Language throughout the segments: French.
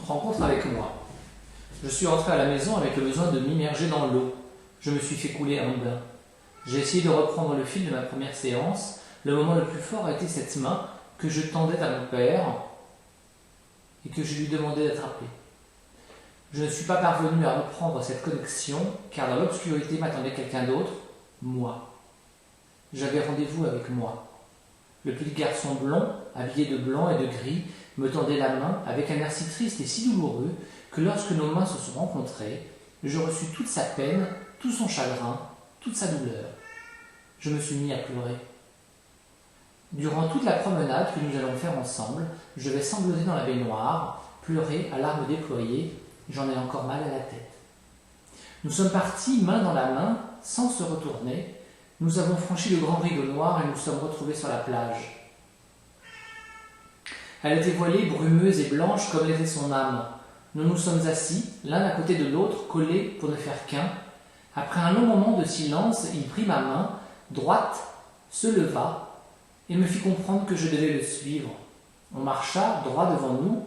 Rencontre avec moi. Je suis rentré à la maison avec le besoin de m'immerger dans l'eau. Je me suis fait couler un bain. J'ai essayé de reprendre le fil de ma première séance. Le moment le plus fort a été cette main que je tendais à mon père et que je lui demandais d'attraper. Je ne suis pas parvenu à reprendre cette connexion car dans l'obscurité m'attendait quelqu'un d'autre, moi. J'avais rendez-vous avec moi. Le petit garçon blond, habillé de blanc et de gris, me tendait la main avec un air si triste et si douloureux que lorsque nos mains se sont rencontrées, je reçus toute sa peine, tout son chagrin, toute sa douleur. Je me suis mis à pleurer. Durant toute la promenade que nous allons faire ensemble, je vais sangloter dans la baignoire, pleurer à larmes déployées, j'en ai encore mal à la tête. Nous sommes partis main dans la main, sans se retourner. Nous avons franchi le grand rideau noir et nous sommes retrouvés sur la plage. Elle était voilée, brumeuse et blanche comme l'était son âme. Nous nous sommes assis, l'un à côté de l'autre, collés pour ne faire qu'un. Après un long moment de silence, il prit ma main, droite, se leva et me fit comprendre que je devais le suivre. On marcha droit devant nous.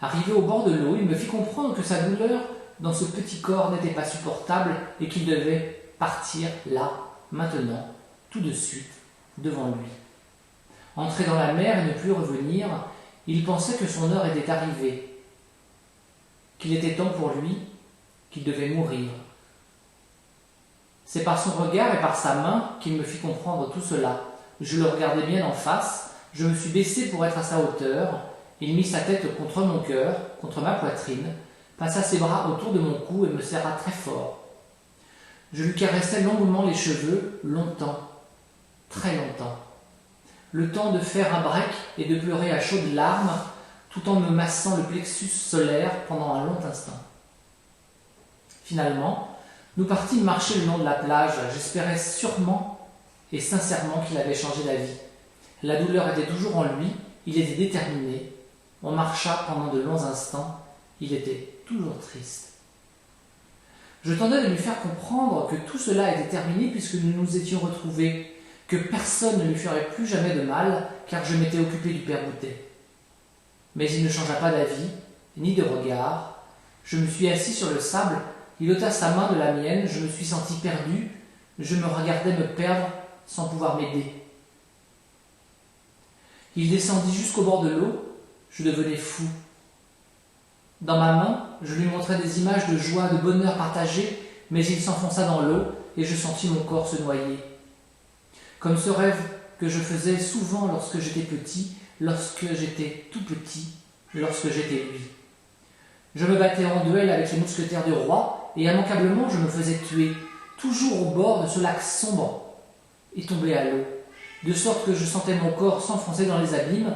Arrivé au bord de l'eau, il me fit comprendre que sa douleur dans ce petit corps n'était pas supportable et qu'il devait partir là, maintenant, tout de suite, devant lui. Entrer dans la mer et ne plus revenir, il pensait que son heure était arrivée, qu'il était temps pour lui, qu'il devait mourir. C'est par son regard et par sa main qu'il me fit comprendre tout cela. Je le regardais bien en face, je me suis baissé pour être à sa hauteur, il mit sa tête contre mon cœur, contre ma poitrine, passa ses bras autour de mon cou et me serra très fort. Je lui caressais longuement les cheveux, longtemps, très longtemps. Le temps de faire un break et de pleurer à chaudes larmes, tout en me massant le plexus solaire pendant un long instant. Finalement, nous partîmes marcher le long de la plage. J'espérais sûrement et sincèrement qu'il avait changé d'avis. La douleur était toujours en lui, il était déterminé. On marcha pendant de longs instants, il était toujours triste. Je tentais de lui faire comprendre que tout cela était terminé puisque nous nous étions retrouvés, que personne ne lui ferait plus jamais de mal car je m'étais occupé du père Boutet. Mais il ne changea pas d'avis, ni de regard. Je me suis assis sur le sable, il ôta sa main de la mienne, je me suis senti perdu, je me regardais me perdre sans pouvoir m'aider. Il descendit jusqu'au bord de l'eau, je devenais fou. Dans ma main, je lui montrais des images de joie, de bonheur partagé, mais il s'enfonça dans l'eau et je sentis mon corps se noyer. Comme ce rêve que je faisais souvent lorsque j'étais petit, lorsque j'étais tout petit, lorsque j'étais lui. Je me battais en duel avec les mousquetaires du roi et immanquablement je me faisais tuer, toujours au bord de ce lac sombre, et tomber à l'eau, de sorte que je sentais mon corps s'enfoncer dans les abîmes.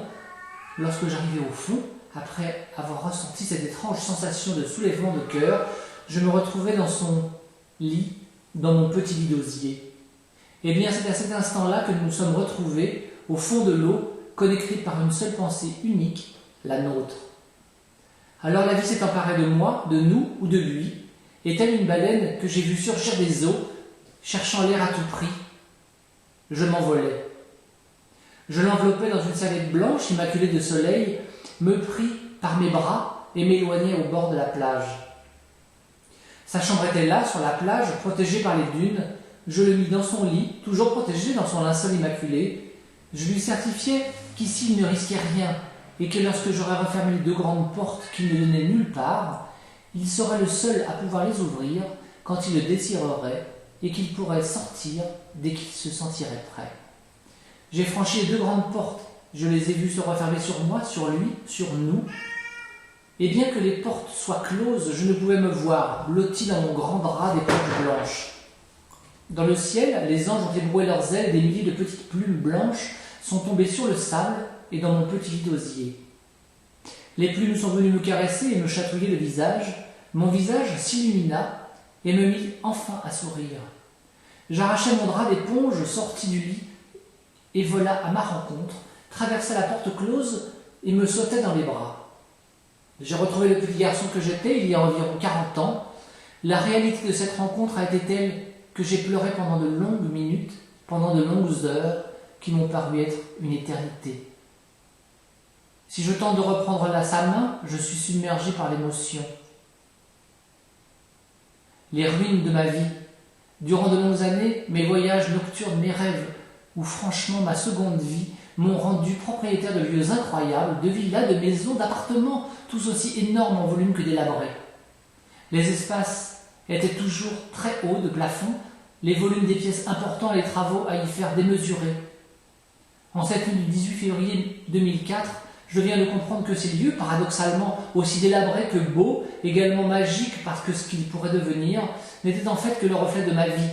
Lorsque j'arrivais au fond, après avoir ressenti cette étrange sensation de soulèvement de cœur, je me retrouvais dans son lit, dans mon petit lit d'osier. Eh bien, c'est à cet instant-là que nous nous sommes retrouvés, au fond de l'eau, connectés par une seule pensée unique, la nôtre. Alors la vie s'est emparée de moi, de nous ou de lui, et telle une baleine que j'ai vue surgir des eaux, cherchant l'air à tout prix, je m'envolais. Je l'enveloppais dans une serviette blanche immaculée de soleil, me pris par mes bras et m'éloignai au bord de la plage. Sa chambre était là, sur la plage, protégée par les dunes. Je le mis dans son lit, toujours protégé dans son linceul immaculé. Je lui certifiais qu'ici il ne risquait rien et que lorsque j'aurais refermé les deux grandes portes qui ne menaient nulle part, il serait le seul à pouvoir les ouvrir quand il le désirerait et qu'il pourrait sortir dès qu'il se sentirait prêt. J'ai franchi les deux grandes portes, je les ai vues se refermer sur moi, sur lui, sur nous. Et bien que les portes soient closes, je ne pouvais me voir, blotti dans mon grand drap d'éponge blanche. Dans le ciel, les anges ont ébroué leurs ailes, des milliers de petites plumes blanches sont tombées sur le sable et dans mon petit lit d'osier. Les plumes sont venues me caresser et me chatouiller le visage. Mon visage s'illumina et me mit enfin à sourire. J'arrachai mon drap d'éponge, sortis du lit et vola à ma rencontre, traversa la porte close et me sautai dans les bras. J'ai retrouvé le petit garçon que j'étais il y a environ 40 ans. La réalité de cette rencontre a été telle que j'ai pleuré pendant de longues minutes, pendant de longues heures, qui m'ont paru être une éternité. Si je tente de reprendre sa main, je suis submergé par l'émotion. Les ruines de ma vie. Durant de longues années, mes voyages nocturnes, mes rêves, ou franchement ma seconde vie, m'ont rendu propriétaire de lieux incroyables, de villas, de maisons, d'appartements, tous aussi énormes en volume que délabrés. Les espaces étaient toujours très hauts de plafond, les volumes des pièces importants et les travaux à y faire démesurés. En cette nuit du 18 février 2004, je viens de comprendre que ces lieux, paradoxalement aussi délabrés que beaux, également magiques parce que ce qu'ils pourraient devenir, n'étaient en fait que le reflet de ma vie.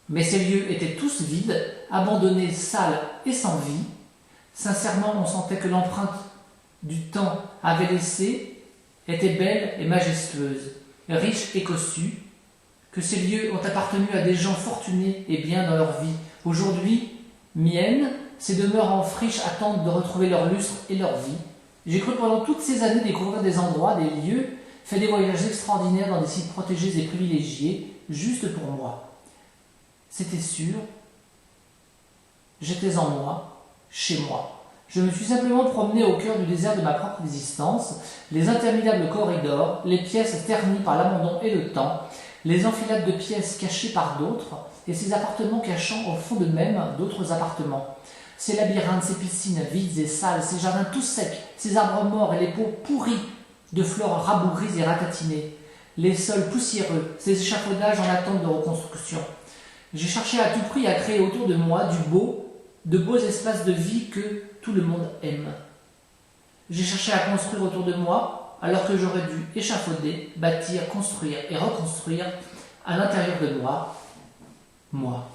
Mais ces lieux étaient tous vides, abandonnés, sales et sans vie. Sincèrement, on sentait que l'empreinte du temps avait laissé était belle et majestueuse, riche et cossue, que ces lieux ont appartenu à des gens fortunés et bien dans leur vie. Aujourd'hui, miennes, ces demeures en friche attendent de retrouver leur lustre et leur vie. J'ai cru pendant toutes ces années découvrir des endroits, des lieux, fait des voyages extraordinaires dans des sites protégés et privilégiés, juste pour moi. C'était sûr, j'étais en moi, chez moi. Je me suis simplement promené au cœur du désert de ma propre existence, les interminables corridors, les pièces ternies par l'abandon et le temps, les enfilades de pièces cachées par d'autres, et ces appartements cachant au fond d'eux-mêmes d'autres appartements. Ces labyrinthes, ces piscines vides et sales, ces jardins tous secs, ces arbres morts et les pots pourris de fleurs rabougries et ratatinées, les sols poussiéreux, ces échafaudages en attente de reconstruction. J'ai cherché à tout prix à créer autour de moi de beaux espaces de vie que tout le monde aime. J'ai cherché à construire autour de moi, alors que j'aurais dû échafauder, bâtir, construire et reconstruire à l'intérieur de moi, moi.